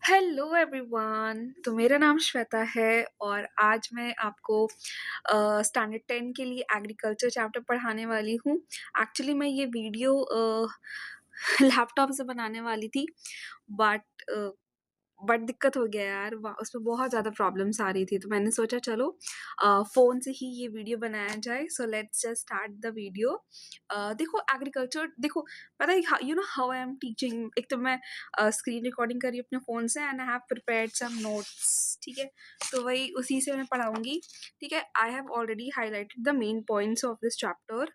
Hello everyone. तो मेरा नाम श्वेता है और आज मैं आपको स्टैंडर्ड 10 के लिए एग्रीकल्चर चैप्टर पढ़ाने वाली हूँ। एक्चुअली मैं ये वीडियो लैपटॉप से बनाने वाली थी बट बट दिक्कत हो गया यार, उसमें बहुत ज़्यादा प्रॉब्लम्स आ रही थी, तो मैंने सोचा चलो फ़ोन से ही ये वीडियो बनाया जाए। So let's just start the video. देखो एग्रीकल्चर, देखो पता है you know how I am teaching. एक तो मैं स्क्रीन रिकॉर्डिंग करी अपने फ़ोन से and I have prepared some notes, ठीक है। तो वही उसी से मैं पढ़ाऊँगी, ठीक है। I have already highlighted the main points of this chapter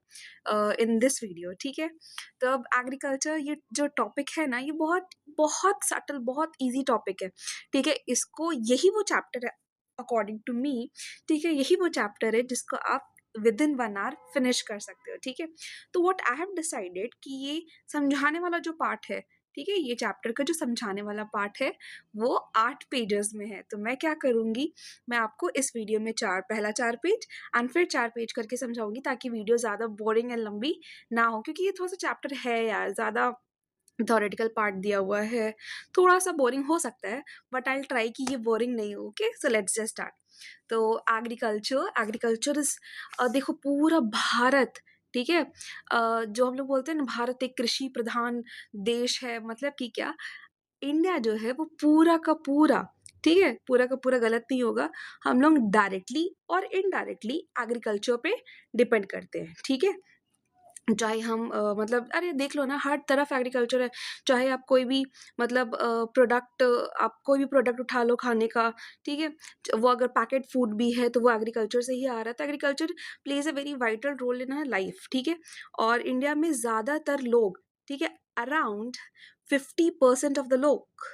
in this video, ठीक है। तो अब एग्रीकल्चर ये जो टॉपिक है ना, ये बहुत बहुत सटल, बहुत ईज़ी टॉपिक है, ठीक है। इसको यही वो चैप्टर है अकॉर्डिंग टू मी, ठीक है, यही वो चैप्टर है जिसको आप विदिन 1 आवर फिनिश कर सकते हो, ठीक है। तो व्हाट आई हैव डिसाइडेड कि ये समझाने वाला जो पार्ट है, ठीक है, ये चैप्टर का जो समझाने वाला पार्ट है वो 8 पेजेस में है। तो मैं क्या करूँगी, मैं आपको इस वीडियो में पहला 4 पेज एंड फिर 4 पेज करके समझाऊँगी, ताकि वीडियो ज़्यादा बोरिंग एंड लंबी ना हो, क्योंकि ये थोड़ा-सा चैप्टर है यार, ज़्यादा थ्योरेटिकल पार्ट दिया हुआ है, थोड़ा-सा बोरिंग हो सकता है, बट आई विल ट्राई कि ये बोरिंग नहीं हो। Okay, so let's just start. तो एग्रीकल्चर एग्रीकल्चर इज़ देखो पूरा भारत, ठीक है। जो हम लोग बोलते हैं ना, भारत एक कृषि प्रधान देश है, मतलब कि क्या, इंडिया जो है वो पूरा का पूरा, ठीक है, पूरा का पूरा गलत नहीं होगा, हम लोग डायरेक्टली और इनडायरेक्टली एग्रीकल्चर पे डिपेंड करते हैं, ठीक है। चाहे हम मतलब अरे देख लो ना, हर तरफ एग्रीकल्चर है। चाहे आप कोई भी मतलब प्रोडक्ट, आप कोई भी प्रोडक्ट उठा लो खाने का, ठीक है। वो अगर पैकेट फूड भी है तो वो एग्रीकल्चर से ही आ रहा है। तो agriculture plays a very vital role in our life, ठीक है। और इंडिया में ज़्यादातर लोग, ठीक है, अराउंड 50% ऑफ द लोग,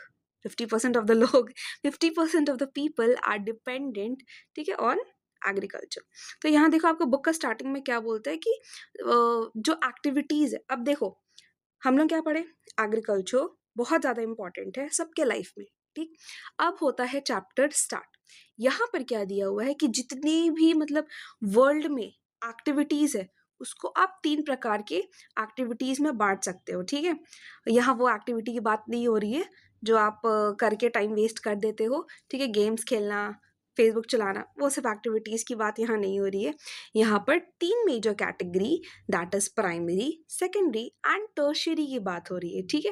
50% ऑफ द लोग 50% of the people are dependent, ठीक है, ऑन एग्रीकल्चर। तो यहाँ देखो आपको बुक का स्टार्टिंग में क्या बोलता है कि जो एक्टिविटीज़ है, अब देखो हम लोग क्या पढ़े, एग्रीकल्चर बहुत ज़्यादा इंपॉर्टेंट है सबके लाइफ में, ठीक। अब होता है चैप्टर स्टार्ट। यहाँ पर क्या दिया हुआ है कि जितनी भी मतलब वर्ल्ड में एक्टिविटीज़ है, उसको आप 3 प्रकार के एक्टिविटीज़ में बांट सकते हो, ठीक है। यहाँ वो एक्टिविटी की बात नहीं हो रही है जो आप करके टाइम वेस्ट कर देते हो, ठीक है, गेम्स खेलना, फेसबुक चलाना, वो सब एक्टिविटीज़ की बात यहाँ नहीं हो रही है। यहाँ पर 3 major category, that is primary, secondary and tertiary की बात हो रही है, ठीक है।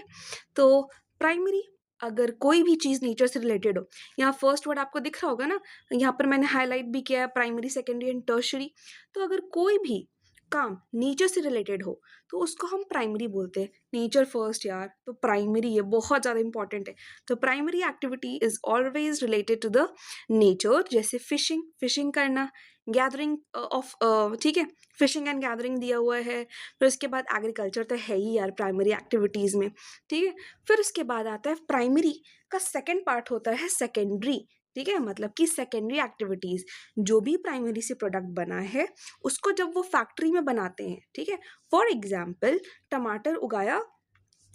तो प्राइमरी, अगर कोई भी चीज़ नेचर से रिलेटेड हो, यहाँ फर्स्ट वर्ड आपको दिख रहा होगा ना, यहाँ पर मैंने हाईलाइट भी किया है प्राइमरी, सेकेंडरी एंड टर्शियरी। तो अगर कोई भी काम नेचर से रिलेटेड हो तो उसको हम प्राइमरी बोलते हैं। नेचर फर्स्ट यार, तो प्राइमरी ये बहुत ज़्यादा इंपॉर्टेंट है। तो primary activity is always related to the nature, जैसे फिशिंग, फिशिंग करना, गैदरिंग ऑफ, ठीक है, फिशिंग एंड गैदरिंग दिया हुआ है। फिर उसके बाद एग्रीकल्चर तो है ही यार प्राइमरी एक्टिविटीज़ में, ठीक है। फिर उसके बाद आता है प्राइमरी का सेकेंड पार्ट होता है सेकेंडरी, ठीक है, मतलब कि सेकेंडरी एक्टिविटीज़, जो भी प्राइमरी से प्रोडक्ट बना है उसको जब वो फैक्ट्री में बनाते हैं, ठीक है। फॉर एग्जाम्पल टमाटर उगाया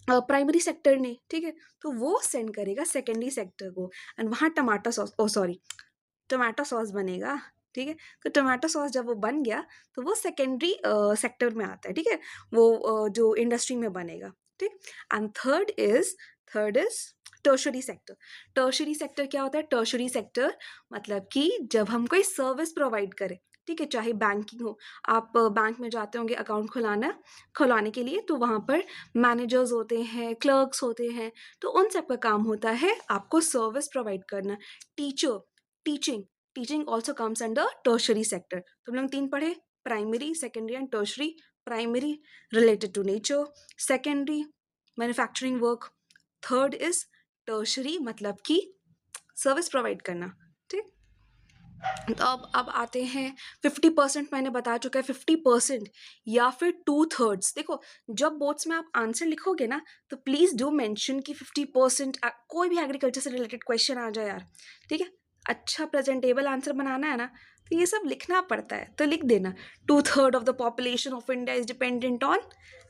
प्राइमरी सेक्टर ने, ठीक है, तो वो सेंड करेगा सेकेंडरी सेक्टर को एंड वहाँ टमाटर सॉस, ओ सॉरी, टोमेटो सॉस बनेगा, ठीक है। तो टोमेटो सॉस जब वो बन गया तो वो सेकेंडरी सेक्टर में आता है, ठीक है, वो जो इंडस्ट्री में बनेगा, ठीक। And third is tertiary sector. Tertiary sector क्या होता है, टर्शरी सेक्टर मतलब कि जब हम कोई सर्विस प्रोवाइड करें, ठीक है, चाहे बैंकिंग हो, आप बैंक में जाते होंगे अकाउंट खुलाने के लिए, तो वहाँ पर मैनेजर्स होते हैं, क्लर्क्स होते हैं, तो उन सब का काम होता है आपको सर्विस प्रोवाइड करना। Teacher, teaching, teaching also comes under tertiary sector. तो हम लोग 3 पढ़े, primary, secondary and tertiary. Primary related to nature, secondary manufacturing work, third is tertiary मतलब कि सर्विस प्रोवाइड करना, ठीक। तो अब आते हैं 50%, मैंने बता चुका है 50% या फिर 2/3। देखो जब बोर्ड्स में आप आंसर लिखोगे ना, तो प्लीज़ डू मेंशन कि 50% कोई भी एग्रीकल्चर से रिलेटेड क्वेश्चन आ जाए यार, ठीक है। अच्छा प्रेजेंटेबल आंसर बनाना है ना, तो ये सब लिखना पड़ता है, तो लिख देना 2/3 of the population of India is dependent on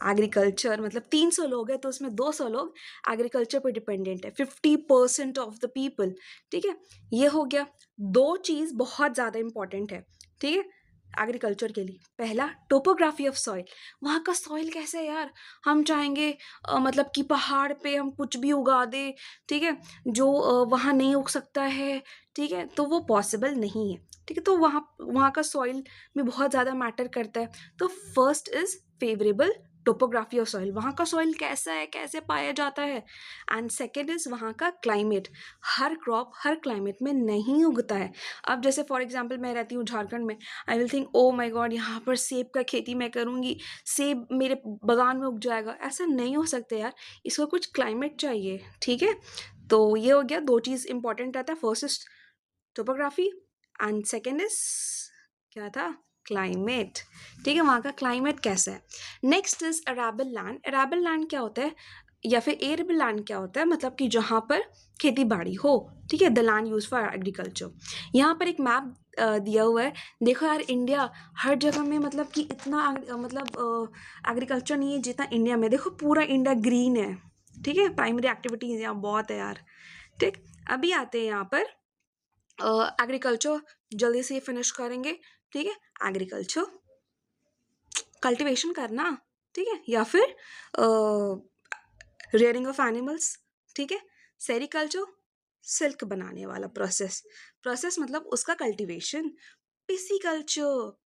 agriculture. मतलब 300 लोग हैं तो उसमें 200 लोग एग्रीकल्चर पर डिपेंडेंट है, 50% ऑफ द पीपल, ठीक है। ये हो गया। 2 चीज़ बहुत ज़्यादा इंपॉर्टेंट है, ठीक है। एग्रीकल्चर के लिए। पहला, टोपोग्राफी ऑफ सॉइल, वहाँ का सॉइल कैसा है यार। हम चाहेंगे मतलब कि पहाड़ पे हम कुछ भी उगा दें, ठीक है, जो वहाँ नहीं उग सकता है, ठीक है, तो वो पॉसिबल नहीं है, ठीक है। तो वहाँ वहाँ का सॉइल भी बहुत ज़्यादा मैटर करता है। तो first is favourable topography of soil, वहाँ का सॉइल कैसा है, कैसे पाया जाता है। एंड सेकेंड इज वहाँ का क्लाइमेट, हर क्रॉप हर क्लाइमेट में नहीं उगता है। अब जैसे फॉर एग्जाम्पल मैं रहती हूँ झारखंड में, I will think oh my god यहाँ पर सेब का खेती मैं करूँगी, सेब मेरे बागान में उग जाएगा, ऐसा नहीं हो सकता यार, इसको कुछ क्लाइमेट चाहिए, ठीक है। तो ये हो गया, दो चीज़ इंपॉर्टेंट रहता है, first is topography and second is क्या था, क्लाइमेट, ठीक है, वहाँ का क्लाइमेट कैसा है। Next is arable land. Arable land क्या होता है, या फिर एरेबल लैंड क्या होता है, मतलब कि जहाँ पर खेती बाड़ी हो, ठीक है, the land use for agriculture. यहाँ पर एक मैप दिया हुआ है, देखो यार इंडिया हर जगह में मतलब कि इतना मतलब एग्रीकल्चर नहीं है जितना इंडिया में, देखो पूरा इंडिया ग्रीन है, ठीक है, प्राइमरी एक्टिविटीज यहाँ बहुत है यार, ठीक। अभी आते हैं यहाँ पर एग्रीकल्चर, जल्दी से फिनिश करेंगे, ठीक है। एग्रीकल्चर कल्टीवेशन करना, ठीक है, या फिर रेयरिंग ऑफ एनिमल्स, ठीक है। सेरिकल्चर सिल्क बनाने वाला प्रोसेस, प्रोसेस मतलब उसका कल्टीवेशन। पिसिकल्चर,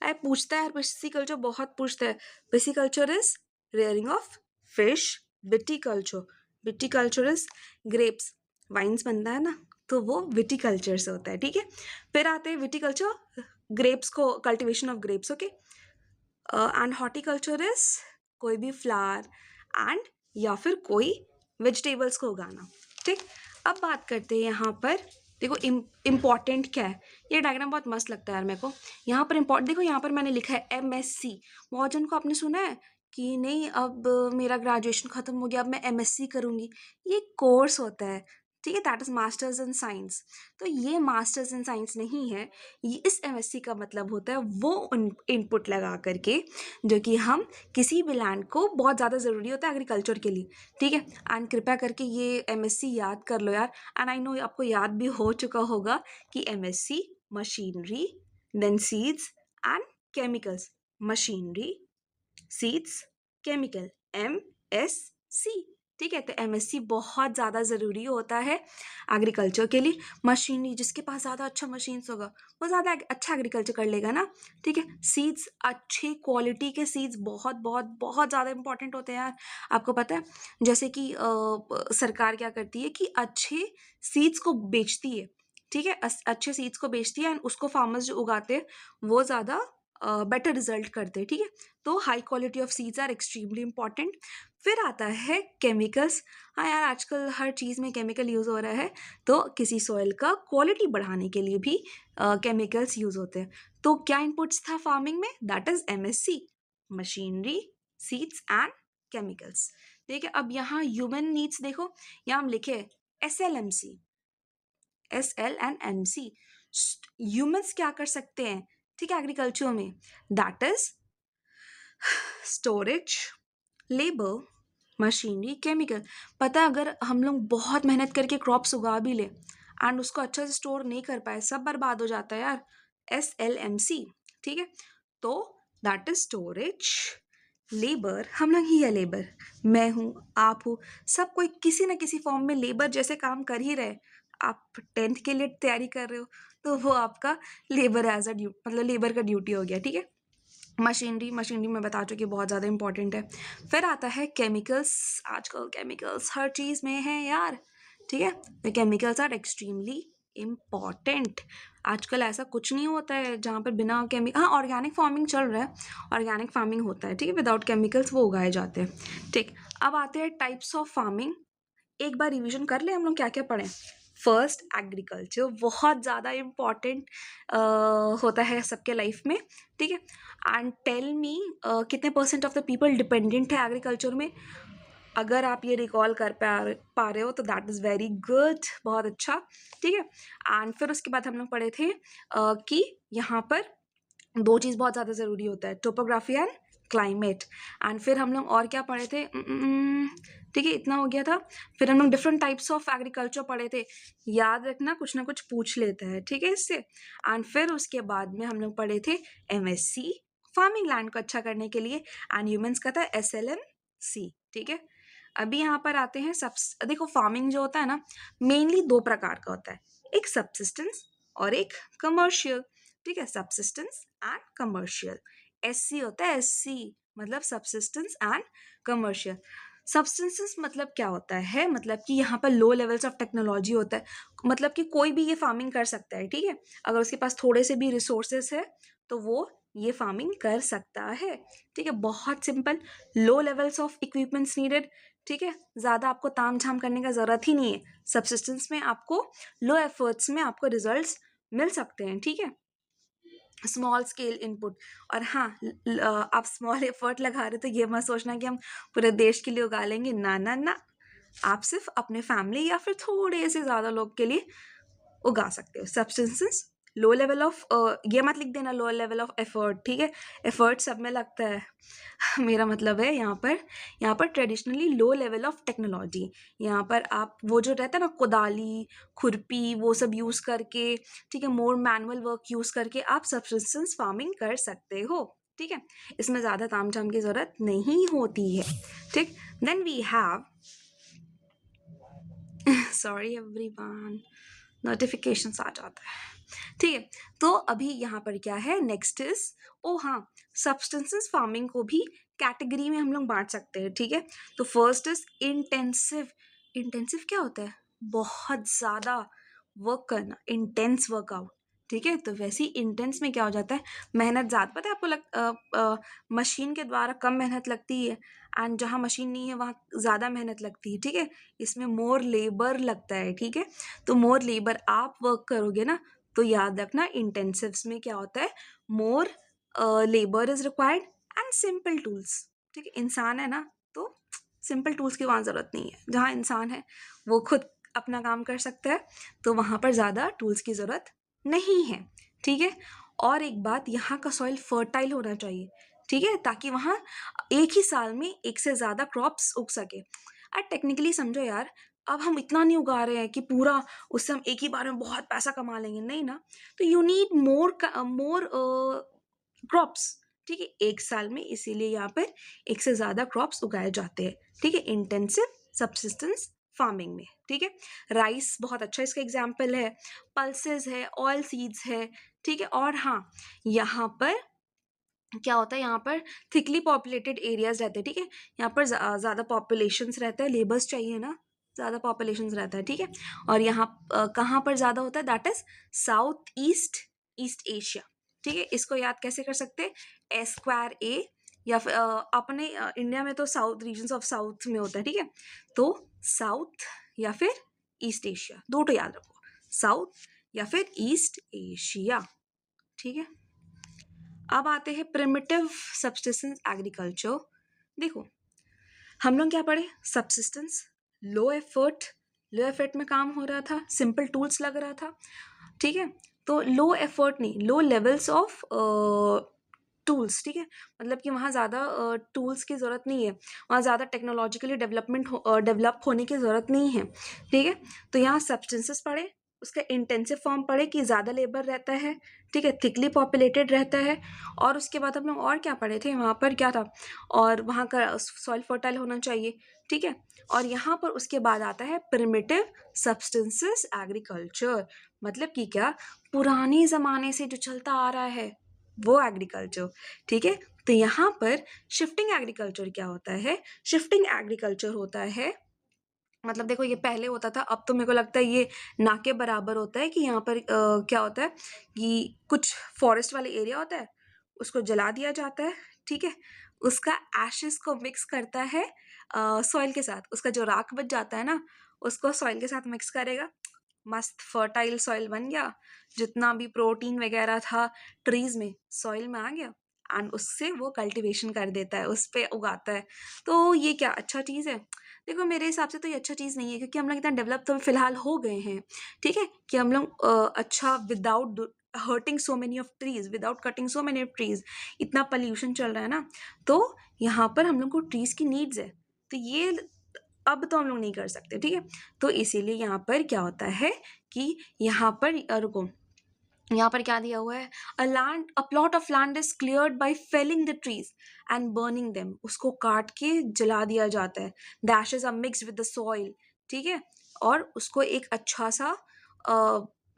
अरे पूछता है यार, पिसिकल्चर बहुत पूछता है। Pisciculture is rearing of fish. Viticulture, viticulture is grapes, wines बनता है ना, तो वो विटिकल्चर से होता है, ठीक है। फिर आते हैं विटिकल्चर, ग्रेप्स को cultivation of grapes, okay. And horticulture is कोई भी फ्लावर एंड या फिर कोई वेजिटेबल्स को उगाना, ठीक। अब बात करते हैं यहाँ पर, देखो इम्पॉर्टेंट क्या है, ये डायग्राम बहुत मस्त लगता है यार मेरे को। यहाँ पर इम्पॉर्टेंट देखो, यहाँ पर मैंने लिखा है MSc। बहुत जन को आपने सुना है कि नहीं अब मेरा ग्रेजुएशन खत्म हो गया, अब मैं MSc करूँगी, ये कोर्स होता है, ठीक है, that is masters in science. तो ये मास्टर्स इन साइंस नहीं है, ये इस MSc का मतलब होता है वो इनपुट लगा करके जो कि हम किसी भी लैंड को बहुत ज़्यादा ज़रूरी होता है एग्रीकल्चर के लिए, ठीक है। एंड कृपया करके ये MSc याद कर लो यार, एंड आई नो आपको याद भी हो चुका होगा कि MSc machinery, then seeds and chemicals, machinery seeds chemical, MSc, ठीक है। तो MSc बहुत ज़्यादा ज़रूरी होता है एग्रीकल्चर के लिए। मशीनरी, जिसके पास ज़्यादा अच्छा मशीन्स होगा वो ज़्यादा अच्छा एग्रीकल्चर कर लेगा ना, ठीक है। सीड्स, अच्छी क्वालिटी के सीड्स बहुत बहुत बहुत ज़्यादा इंपॉर्टेंट होते हैं यार। आपको पता है जैसे कि सरकार क्या करती है कि अच्छे सीड्स को बेचती है, ठीक है, अच्छे सीड्स को बेचती है एंड उसको फार्मर्स जो उगाते हैं वो ज़्यादा बेटर रिजल्ट करते हैं, ठीक है। तो high quality of seeds are extremely important. फिर आता है केमिकल्स। हाँ यार आजकल हर चीज़ में केमिकल यूज़ हो रहा है, तो किसी सॉइल का क्वालिटी बढ़ाने के लिए भी केमिकल्स यूज़ होते हैं। तो क्या इनपुट्स था फार्मिंग में, that is MSc, machinery, seeds and chemicals, ठीक है। अब यहाँ ह्यूमन नीड्स देखो, यहाँ हम लिखे SLMC, SLNMC, ह्यूमन्स क्या कर सकते हैं, ठीक है, एग्रीकल्चर में, that is storage, labour, machinery, chemical. पता है अगर हम लोग बहुत मेहनत करके क्रॉप्स उगा भी ले एंड उसको अच्छे से स्टोर नहीं कर पाए, सब बर्बाद हो जाता है यार, SLMC, ठीक है। तो दैट इज स्टोरेज, लेबर, हम लोग ही है लेबर, मैं हूँ, आप हो, सब कोई किसी ना किसी फॉर्म में लेबर जैसे काम कर ही रहे। आप 10th के लिए तैयारी कर रहे हो तो वो आपका लेबर एज अ मतलब लेबर का ड्यूटी हो गया, ठीक है। मशीनरी, मशीनरी में बता चुकी बहुत ज़्यादा इंपॉर्टेंट है। फिर आता है केमिकल्स, आजकल केमिकल्स हर चीज़ में है यार, ठीक है। तो केमिकल्स आर एक्सट्रीमली इम्पॉर्टेंट। आजकल ऐसा कुछ नहीं होता है जहाँ पर बिना केमिकल, हाँ ऑर्गेनिक फार्मिंग चल रहा है, ऑर्गेनिक फार्मिंग होता है, ठीक है, विदाउट केमिकल्स वो उगाए जाते हैं, ठीक। अब आते हैं टाइप्स ऑफ फार्मिंग, एक बार रिवीजन कर ले हम लोग क्या क्या पढ़े। फर्स्ट एग्रीकल्चर बहुत ज़्यादा इम्पॉर्टेंट होता है सबके लाइफ में, ठीक है। एंड टेल मी कितने % ऑफ द पीपल डिपेंडेंट है एग्रीकल्चर में, अगर आप ये रिकॉल कर पा रहे हो तो दैट इज़ वेरी गुड, बहुत अच्छा, ठीक है। एंड फिर उसके बाद हम लोग पढ़े थे कि यहाँ पर दो चीज़ बहुत ज़्यादा ज़रूरी होता है, टोपोग्राफी एंड क्लाइमेट। एंड फिर हम लोग और क्या पढ़े थे, ठीक है, इतना हो गया था। फिर हम लोग डिफरेंट टाइप्स ऑफ एग्रीकल्चर पढ़े थे, याद रखना कुछ ना कुछ पूछ लेता है, ठीक है इससे। एंड फिर उसके बाद में हम लोग पढ़े थे MSc फार्मिंग लैंड को अच्छा करने के लिए, एंड ह्यूमंस का था SLMC, ठीक है। अभी यहाँ पर आते हैं देखो फार्मिंग जो होता है ना, मेनली दो प्रकार का होता है, एक सबसिस्टेंस और एक कमर्शियल, ठीक है, सबसिस्टेंस एंड कमर्शियल। SC होता है, SC मतलब सबसिस्टेंस एंड कमर्शियल। सब्सटेंसेस मतलब क्या होता है, मतलब कि यहाँ पर लो लेवल्स ऑफ टेक्नोलॉजी होता है, मतलब कि कोई भी ये फार्मिंग कर सकता है, ठीक है, अगर उसके पास थोड़े से भी रिसोर्सेस है तो वो ये फार्मिंग कर सकता है, ठीक है। बहुत simple, low levels of equipments needed, ठीक है, ज़्यादा आपको ताम झाम करने का ज़रूरत ही नहीं है। सब्सिस्टेंस में आपको लो एफर्ट्स में आपको रिजल्ट्स मिल सकते हैं, ठीक है, स्मॉल स्केल इनपुट। और हाँ, आप स्मॉल एफर्ट लगा रहे हो तो ये मत सोचना कि हम पूरे देश के लिए उगा लेंगे, ना ना ना, आप सिर्फ अपने फैमिली या फिर थोड़े से ज़्यादा लोग के लिए उगा सकते हो। सब्सटेंसेस लो लेवल ऑफ, ये मत लिख देना लो लेवल ऑफ एफर्ट, ठीक है, एफर्ट सब में लगता है मेरा मतलब है यहाँ पर traditionally low level of technology, यहाँ पर आप वो जो रहता है ना कुदाली खुरपी वो सब यूज़ करके, ठीक है, मोर मैनुअल वर्क यूज़ करके आप सब्सटेंस फार्मिंग कर सकते हो, ठीक है, इसमें ज़्यादा ताम झाम की ज़रूरत नहीं होती है, ठीक। Then we have sorry everyone, notifications आ जाता है, ठीक है। तो अभी यहाँ पर क्या है, नेक्स्ट इज, ओ हाँ, सब्सटेंसेस फार्मिंग को भी कैटेगरी में हम लोग बांट सकते हैं, ठीक है। तो फर्स्ट इज इंटेंसिव। इंटेंसिव क्या होता है, बहुत ज़्यादा वर्क करना, इंटेंस वर्कआउट, ठीक है। तो वैसे ही इंटेंस में क्या हो जाता है, मेहनत ज़्यादा, पता है आपको मशीन के द्वारा कम मेहनत लगती है, एंड जहाँ मशीन नहीं है वहाँ ज़्यादा मेहनत लगती है, ठीक है, इसमें मोर लेबर लगता है, ठीक है। तो मोर लेबर आप वर्क करोगे ना, तो याद रखना इंटेंसिव्स में क्या होता है, more labour is required and simple tools, ठीक है। इंसान है ना, तो सिंपल टूल्स की वहाँ ज़रूरत नहीं है, जहाँ इंसान है वो खुद अपना काम कर सकता है, तो वहाँ पर ज़्यादा टूल्स की ज़रूरत नहीं है, ठीक है। और एक बात, यहाँ का सॉइल फर्टाइल होना चाहिए, ठीक है, ताकि वहाँ एक ही साल में एक से ज़्यादा क्रॉप्स उग सके। टेक्निकली समझो यार, अब हम इतना नहीं उगा रहे हैं कि पूरा उससे हम एक ही बार में बहुत पैसा कमा लेंगे, नहीं ना, तो you need more more crops, ठीक है, एक साल में, इसीलिए यहाँ पर एक से ज़्यादा क्रॉप्स उगाए जाते हैं, ठीक है, इंटेंसिव सब्सिस्टेंस फार्मिंग में, ठीक है। राइस बहुत अच्छा इसका एग्जाम्पल है, पल्सेस है, ऑयल सीड्स है, ठीक है। और हाँ, यहाँ पर क्या होता है, यहाँ पर थिकली पॉपुलेटेड एरियाज रहते हैं, ठीक है, यहाँ पर ज़्यादा पॉपुलेशंस रहता है, लेबर्स चाहिए ना, ज़्यादा पॉपुलेशंस रहता है, ठीक है। और यहाँ कहाँ पर ज़्यादा होता है, that is south east, east Asia, ठीक है। इसको याद कैसे कर सकते हैं, A²A, या फिर अपने इंडिया में तो साउथ रीजन्स ऑफ साउथ में होता है, ठीक है, तो साउथ या फिर ईस्ट एशिया, दो तो याद रखो, साउथ या फिर ईस्ट एशिया, ठीक है। अब आते हैं प्रिमिटिव सब्सिस्टेंस एग्रीकल्चर। देखो हम लोग क्या पढ़े, subsistence, low effort, low effort में काम हो रहा था, सिंपल टूल्स लग रहा था, ठीक है। तो लो एफर्ट नहीं, लो लेवल्स ऑफ टूल्स, ठीक है, मतलब कि वहाँ ज़्यादा टूल्स की ज़रूरत नहीं है, वहाँ ज़्यादा टेक्नोलॉजिकली डेवलप होने की ज़रूरत नहीं है, ठीक है। तो यहाँ सब्सटेंसेस पढ़े, उसका इंटेंसिव फॉर्म पढ़े कि ज़्यादा लेबर रहता है, ठीक है, थिकली पॉपुलेटेड रहता है, और उसके बाद हम लोग और क्या पढ़े थे, वहाँ पर क्या था, और वहाँ का सॉइल फर्टाइल होना चाहिए, ठीक है। और यहाँ पर उसके बाद आता है प्रिमिटिव सब्सटेंसेस एग्रीकल्चर, मतलब कि क्या, पुराने ज़माने से जो चलता आ रहा है वो एग्रीकल्चर, ठीक है। तो यहाँ पर शिफ्टिंग एग्रीकल्चर क्या होता है, शिफ्टिंग एग्रीकल्चर होता है, मतलब देखो ये पहले होता था, अब तो मेरे को लगता है ये ना के बराबर होता है, कि यहाँ पर क्या होता है कि कुछ फॉरेस्ट वाले एरिया होता है, उसको जला दिया जाता है, ठीक है, उसका एशेस को मिक्स करता है सॉइल के साथ, उसका जो राख बच जाता है ना, उसको सॉइल के साथ मिक्स करेगा, मस्त फर्टाइल सॉइल बन गया, जितना भी प्रोटीन वगैरह था ट्रीज में सॉइल में आ गया, एंड उससे वो कल्टीवेशन कर देता है, उस पे उगाता है। तो ये क्या अच्छा चीज़ है, देखो मेरे हिसाब से तो ये अच्छा चीज़ नहीं है, क्योंकि हम लोग इतना डेवलप तो फिलहाल हो गए हैं, ठीक है, कि हम लोग अच्छा without hurting so many of trees, without cutting so many of trees, इतना पोल्यूशन चल रहा है ना, तो यहाँ पर हम लोग को ट्रीज की नीड्स है, तो ये अब तो हम लोग नहीं कर सकते, ठीक है। तो इसीलिए यहाँ पर क्या होता है कि यहाँ पर रुको, यहाँ पर क्या दिया हुआ है, a plot of land is cleared by felling the trees and burning them, उसको काट के जला दिया जाता है, the ashes are mixed with the soil, ठीक है, और उसको एक अच्छा सा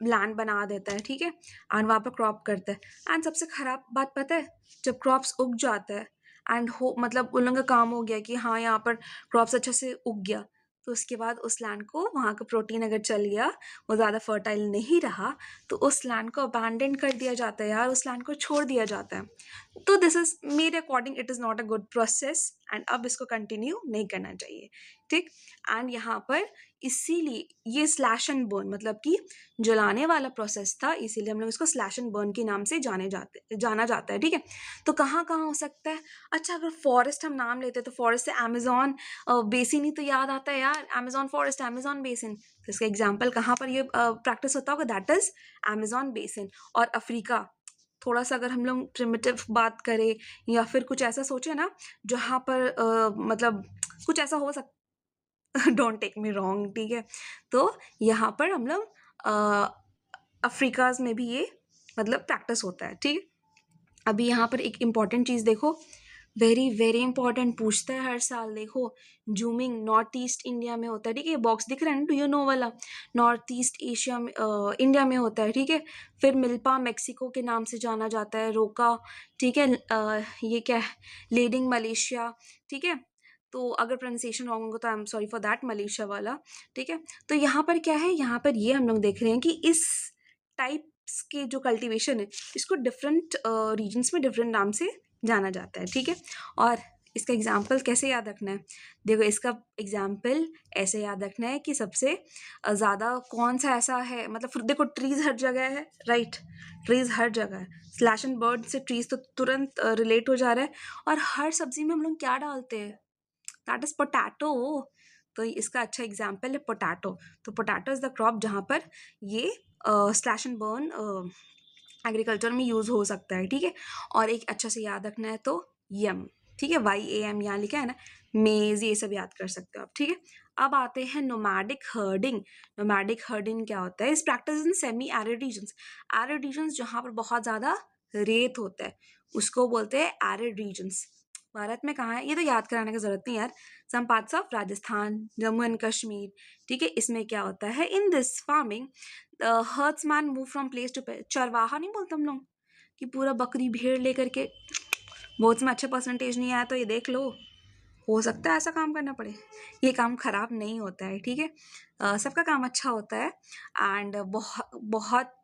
लैंड बना देता है, ठीक है, एंड वहाँ पर क्रॉप करता है। एंड सबसे खराब बात पता है, जब क्रॉप्स उग जाता है एंड हो मतलब उन लोगों का काम हो गया कि हाँ यहाँ पर क्रॉप्स अच्छे से उग गया, तो उसके बाद उस लैंड को, वहाँ का प्रोटीन अगर चल गया, वो ज़्यादा फर्टाइल नहीं रहा, तो उस लैंड को अबैंडन कर दिया जाता है यार, उस लैंड को छोड़ दिया जाता है। तो दिस इज मेरे according it is not a good process, and अब इसको कंटिन्यू नहीं करना चाहिए, ठीक। एंड यहाँ पर इसीलिए ये स्लैश एंड बर्न मतलब कि जलाने वाला प्रोसेस था, इसीलिए हम लोग इसको स्लैश एंड बर्न के नाम से जाना जाता है, ठीक है। तो कहाँ कहाँ हो सकता है, अच्छा अगर फॉरेस्ट हम नाम लेते हैं तो फॉरेस्ट से अमेजोन बेसिन ही तो याद आता है यार, अमेजोन फॉरेस्ट, अमेजोन बेसिन, तो इसका एग्जाम्पल कहाँ पर ये प्रैक्टिस होता होगा, दैट इज अमेजोन बेसिन। और अफ्रीका, थोड़ा सा अगर हम लोग प्रिमिटिव बात करें या फिर कुछ ऐसा सोचे ना जहाँ पर मतलब कुछ ऐसा हो सकता, डोंट टेक मी रॉन्ग, ठीक है, तो यहाँ पर हम लोग अफ्रीकाज में भी ये मतलब प्रैक्टिस होता है, ठीक है। अभी यहाँ पर एक इम्पॉर्टेंट चीज़ देखो, वेरी वेरी इंपॉर्टेंट, पूछता है हर साल, देखो जूमिंग नॉर्थ ईस्ट इंडिया में होता है, ठीक है, ये बॉक्स दिख रहा है ना, डू यू नो वाला, नॉर्थ ईस्ट एशिया में इंडिया में होता है, ठीक है। फिर मिल्पा मेक्सिको के नाम से जाना जाता है, रोका, ठीक है, ये क्या है, लेडिंग मलेशिया, ठीक है। तो अगर प्रोनाउंसिएशन रॉन्ग होगा तो I am sorry for that, Malaysia वाला, ठीक है। तो यहाँ पर क्या है, यहाँ पर ये हम लोग देख रहे हैं कि इस टाइप्स के जो कल्टीवेशन है, इसको डिफरेंट रीजन्स में डिफरेंट नाम से जाना जाता है, ठीक है। और इसका एग्जाम्पल कैसे याद रखना है, देखो इसका एग्जाम्पल ऐसे याद रखना है कि सबसे ज़्यादा कौन सा ऐसा है, मतलब देखो ट्रीज हर जगह है, राइट, ट्रीज हर जगह है, स्लैश एंड बर्ड से ट्रीज तो तुरंत रिलेट हो जा रहा है। और हर सब्जी में हम लोग क्या डालते हैं, दैट इज पोटैटो, तो इसका अच्छा एग्जाम्पल है पोटैटो। तो पोटैटो इज द क्रॉप जहाँ पर ये स्लैश एंड बर्न एग्रीकल्चर में यूज हो सकता है, ठीक है। और एक अच्छा से याद रखना है तो यम, ठीक है, YAM यहाँ लिखा है ना, मेज, ये सब याद कर सकते हो आप, ठीक है। अब आते हैं नोमैडिक हर्डिंग। नोमैडिक हर्डिंग क्या होता है, इस practice in semi arid regions, arid regions जहाँ पर बहुत ज़्यादा रेत होता है उसको बोलते हैं एरिड रीजन्स। भारत में कहाँ है ये तो याद कराने की जरूरत नहीं यार, some parts of Rajasthan, Jammu and Kashmir, ठीक है। इसमें क्या होता है, in this farming herdsman move from place to place, चरवाहा नहीं बोलते हम लोग कि पूरा बकरी भेड़ लेकर के, बहुत में अच्छा परसेंटेज नहीं आया तो ये देख लो, हो सकता है ऐसा काम करना पड़े। ये काम खराब नहीं होता है, ठीक है, सबका काम अच्छा होता है, एंड बहुत बहुत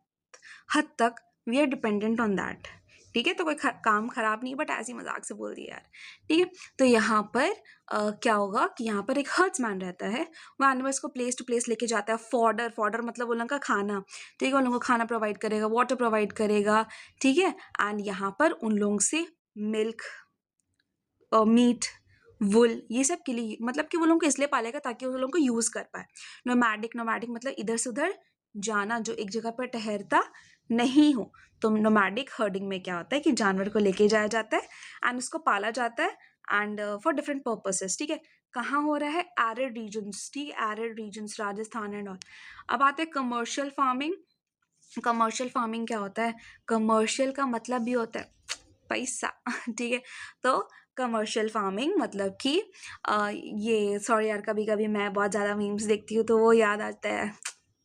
हद तक we are dependent on that, ठीक है। तो कोई काम खराब नहीं, बट ऐसी मजाक से बोल दिया यार, ठीक है। तो यहाँ पर क्या होगा कि यहाँ पर एक हर्ट्समैन रहता है, वो एनिमल्स को प्लेस टू प्लेस लेके जाता है, फॉडर, फॉडर मतलब उन लोगों का खाना, ठीक है, उन लोगों को खाना प्रोवाइड करेगा, वाटर प्रोवाइड करेगा, ठीक है। एंड यहाँ पर उन लोगों से मिल्क, मीट, वुल, ये सब के लिए, मतलब कि वो लोगों को इसलिए पालेगा ताकि वो लोगों को यूज कर पाए। नोमैडिक, नोमैडिक मतलब इधर से उधर जाना, जो एक जगह पर ठहरता नहीं हो। तो नोमैडिक हर्डिंग में क्या होता है कि जानवर को लेके जाया जाता है एंड उसको पाला जाता है, एंड फॉर डिफरेंट पर्पसेस, ठीक है। कहाँ हो रहा है, एरिड रीजन्स, ठीक है, arid regions, Rajasthan and all. अब आते हैं कमर्शियल फार्मिंग। कमर्शियल फार्मिंग क्या होता है, कमर्शियल का मतलब भी होता है पैसा, ठीक है। तो कमर्शियल फार्मिंग मतलब कि ये सॉरी यार, कभी कभी मैं बहुत ज़्यादा मीम्स देखती हूँ तो वो याद आता है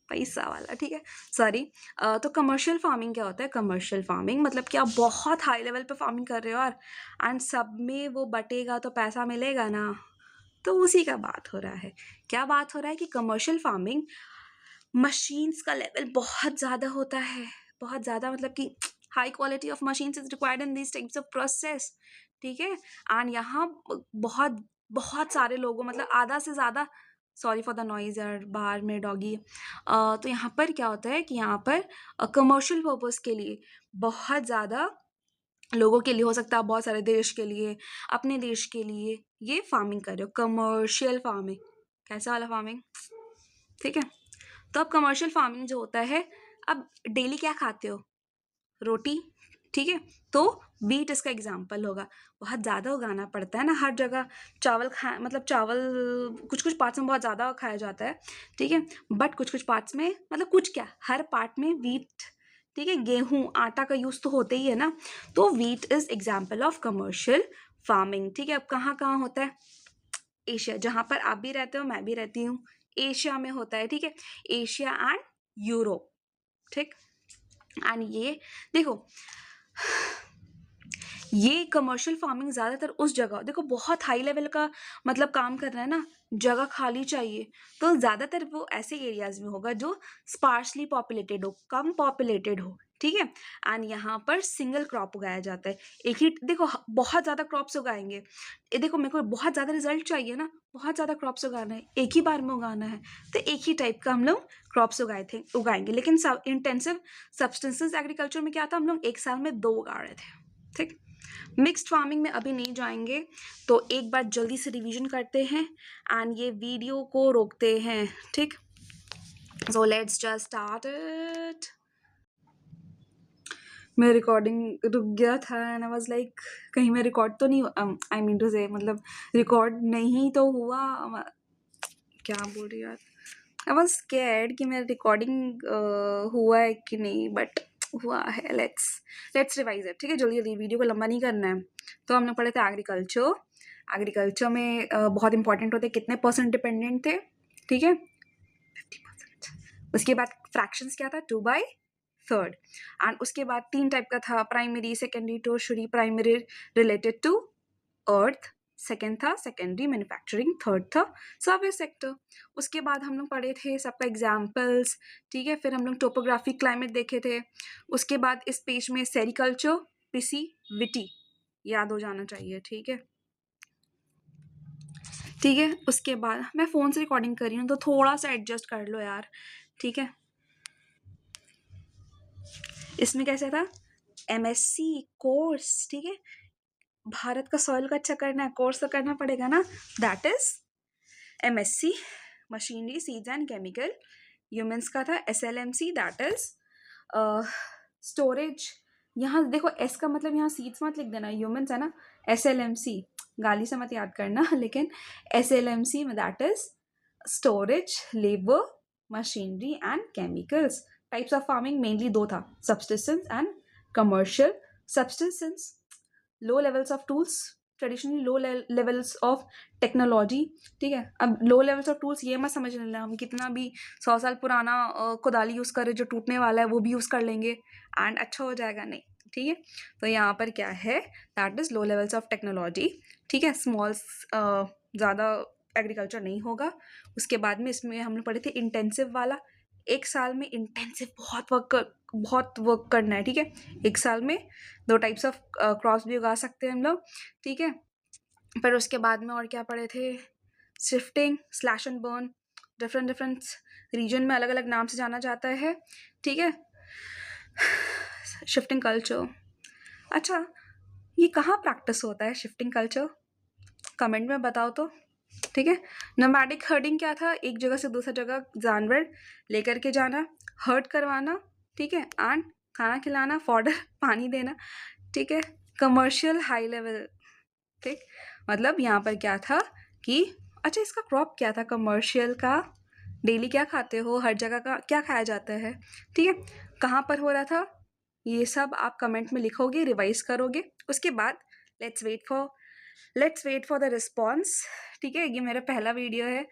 पैसा वाला, ठीक है, सॉरी। तो कमर्शियल फार्मिंग क्या होता है, कमर्शियल फार्मिंग मतलब कि आप बहुत हाई लेवल पे फार्मिंग कर रहे हो यार, एंड सब में वो बटेगा तो पैसा मिलेगा ना, तो उसी का बात हो रहा है। क्या बात हो रहा है कि कमर्शियल फार्मिंग मशीन्स का लेवल बहुत ज़्यादा होता है, बहुत ज़्यादा, मतलब कि high quality of machines is required in this types of process, ठीक है। एंड यहाँ बहुत बहुत सारे लोगों, मतलब आधा से ज़्यादा, सॉरी फॉर द नॉइज यार, बाहर में डॉगी, तो यहाँ पर क्या होता है कि यहाँ पर कमर्शियल पर्पस के लिए बहुत ज़्यादा लोगों के लिए, हो सकता है बहुत सारे देश के लिए, अपने देश के लिए ये फार्मिंग कर रहे हो, कमर्शियल फार्मिंग, कैसा वाला फार्मिंग, ठीक है। तो अब कमर्शियल फार्मिंग जो होता है, अब डेली क्या खाते हो, रोटी, ठीक है। तो वीट इसका एग्जाम्पल होगा। बहुत ज़्यादा उगाना पड़ता है ना हर जगह। चावल मतलब चावल कुछ कुछ पार्ट्स में बहुत ज़्यादा खाया जाता है, ठीक है, बट कुछ कुछ पार्ट्स में, मतलब कुछ क्या, हर पार्ट में वीट, ठीक है, गेहूं आटा का यूज़ तो होता ही है ना। तो wheat is example of commercial farming, ठीक है। अब कहाँ कहाँ होता है? एशिया, जहाँ पर आप भी रहते हो मैं भी रहती हूँ, एशिया में होता है, ठीक है, एशिया एंड यूरोप, ठीक। एंड ये देखो, ये कमर्शियल फार्मिंग ज़्यादातर उस जगह, देखो बहुत हाई लेवल का मतलब काम कर रहा है ना, जगह खाली चाहिए, तो ज़्यादातर वो ऐसे एरियाज में होगा जो स्पार्सली पॉपुलेटेड हो, कम पॉपुलेटेड हो, ठीक है। एंड यहाँ पर सिंगल क्रॉप उगाया जाता है, एक ही, देखो बहुत ज़्यादा क्रॉप्स उगाएंगे, ये देखो मेरे को बहुत ज़्यादा रिजल्ट चाहिए ना, बहुत ज़्यादा क्रॉप्स उगाना है, एक ही बार में उगाना है, तो एक ही टाइप का हम लोग क्रॉप्स उगाएंगे। लेकिन इंटेंसिव सब्सटेंसेस एग्रीकल्चर में क्या था, हम लोग एक साल में 2 उगा रहे थे, ठीक। मिक्स्ड फार्मिंग में अभी नहीं जाएंगे, तो एक बार जल्दी से रिवीजन करते हैं एंड ये वीडियो को रोकते हैं, ठीक। सो लेट्स जस्ट स्टार्ट इट। मेरा रिकॉर्डिंग रुक गया था एंड आई वाज लाइक कहीं मैं रिकॉर्ड तो नहीं, आई मीन टू से मतलब रिकॉर्ड नहीं तो हुआ, क्या बोल रही यार, आई वाज स्कैर्ड कि मेरा रिकॉर्डिंग हुआ है कि नहीं, बट हुआ है। लेट्स रिवाइज इट, ठीक है, जल्दी जल्दी, वीडियो को लंबा नहीं करना है। तो हमने पढ़े थे एग्रीकल्चर, एग्रीकल्चर में बहुत इंपॉर्टेंट होते, कितने परसेंट डिपेंडेंट थे, ठीक है, 50%। उसके बाद फ्रैक्शंस क्या था, 2/3। एंड उसके बाद 3 टाइप का था, primary, secondary, tertiary. Primary related to earth, second था सेकेंडरी मैन्युफैक्चरिंग, थर्ड था सर्विस सेक्टर। उसके बाद हम लोग पढ़े थे सबका एग्जाम्पल्स, ठीक है, फिर हम लोग टोपोग्राफी, क्लाइमेट देखे थे। उसके बाद इस पेज में सेरिकल्चर, पिसी, विटी याद हो जाना चाहिए, ठीक है, ठीक है। उसके बाद मैं फ़ोन से रिकॉर्डिंग कर रही हूँ तो थोड़ा सा एडजस्ट कर लो यार, ठीक है। इसमें कैसे था, एमएससी कोर्स, ठीक है, भारत का सॉइल को अच्छा करना है, कोर्स तो करना पड़ेगा ना, that is MSc machinery, seeds and chemical. Humans का था एसएलएमसी, दैट इज स्टोरेज। यहाँ देखो एस का मतलब यहाँ सीड्स मत लिख देना, ह्यूमंस है ना, एसएलएमसी गाली से मत याद करना, लेकिन एसएलएमसी में that is storage, labour, machinery and chemicals. Types of farming mainly 2 था, subsistence and commercial. Subsistence, low levels of tools, traditionally low levels of technology, ठीक है। अब लो लेवल्स ऑफ टूल्स ये मत समझ लेना हम कितना भी 100 साल पुराना कुदाली यूज़ करें जो टूटने वाला है वो भी यूज़ कर लेंगे एंड अच्छा हो जाएगा, नहीं, ठीक है। तो यहाँ पर क्या है, that is low levels of technology, ठीक है। स्मॉल ज़्यादा एग्रीकल्चर नहीं होगा। उसके बाद में इसमें हम लोग पढ़े थे इंटेंसिव वाला, एक साल में इंटेंसिव बहुत वर्क करना है, ठीक है। एक साल में 2 टाइप्स ऑफ क्रॉप्स भी उगा सकते हैं हम लोग, ठीक है। पर उसके बाद में और क्या पढ़े थे, shifting, slash and burn, different region में अलग अलग नाम से जाना जाता है, ठीक है। शिफ्टिंग कल्चर, अच्छा ये कहाँ प्रैक्टिस होता है शिफ्टिंग कल्चर, कमेंट में बताओ तो, ठीक है। नोमैडिक हर्डिंग क्या था, एक जगह से दूसरी जगह जानवर लेकर के जाना, हर्ट करवाना, ठीक है, एंड खाना खिलाना, फॉडर पानी देना, ठीक है। कमर्शियल हाई लेवल, ठीक, मतलब यहाँ पर क्या था कि अच्छा इसका क्रॉप क्या था कमर्शियल का, डेली क्या खाते हो, हर जगह का क्या खाया जाता है, ठीक है, कहाँ पर हो रहा था, ये सब आप कमेंट में लिखोगे, रिवाइज करोगे। उसके बाद let's wait for the response, ठीक है। ये मेरा पहला वीडियो है,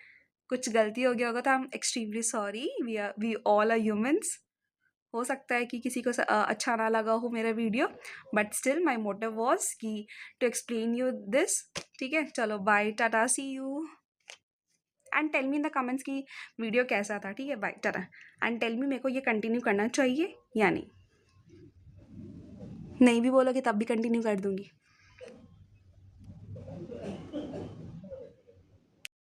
कुछ गलती हो गया होगा तो I am extremely sorry, we all are humans. हो सकता है कि किसी को अच्छा ना लगा हो मेरा video, but still my motive was कि टू एक्सप्लेन यू दिस, ठीक है। चलो bye, tata, see you and tell me in the comments कि वीडियो कैसा था, ठीक है, bye, tata. And tell me मेरे को ये कंटिन्यू करना चाहिए या नहीं, नहीं भी बोलोगे तब भी कंटिन्यू कर दूंगी।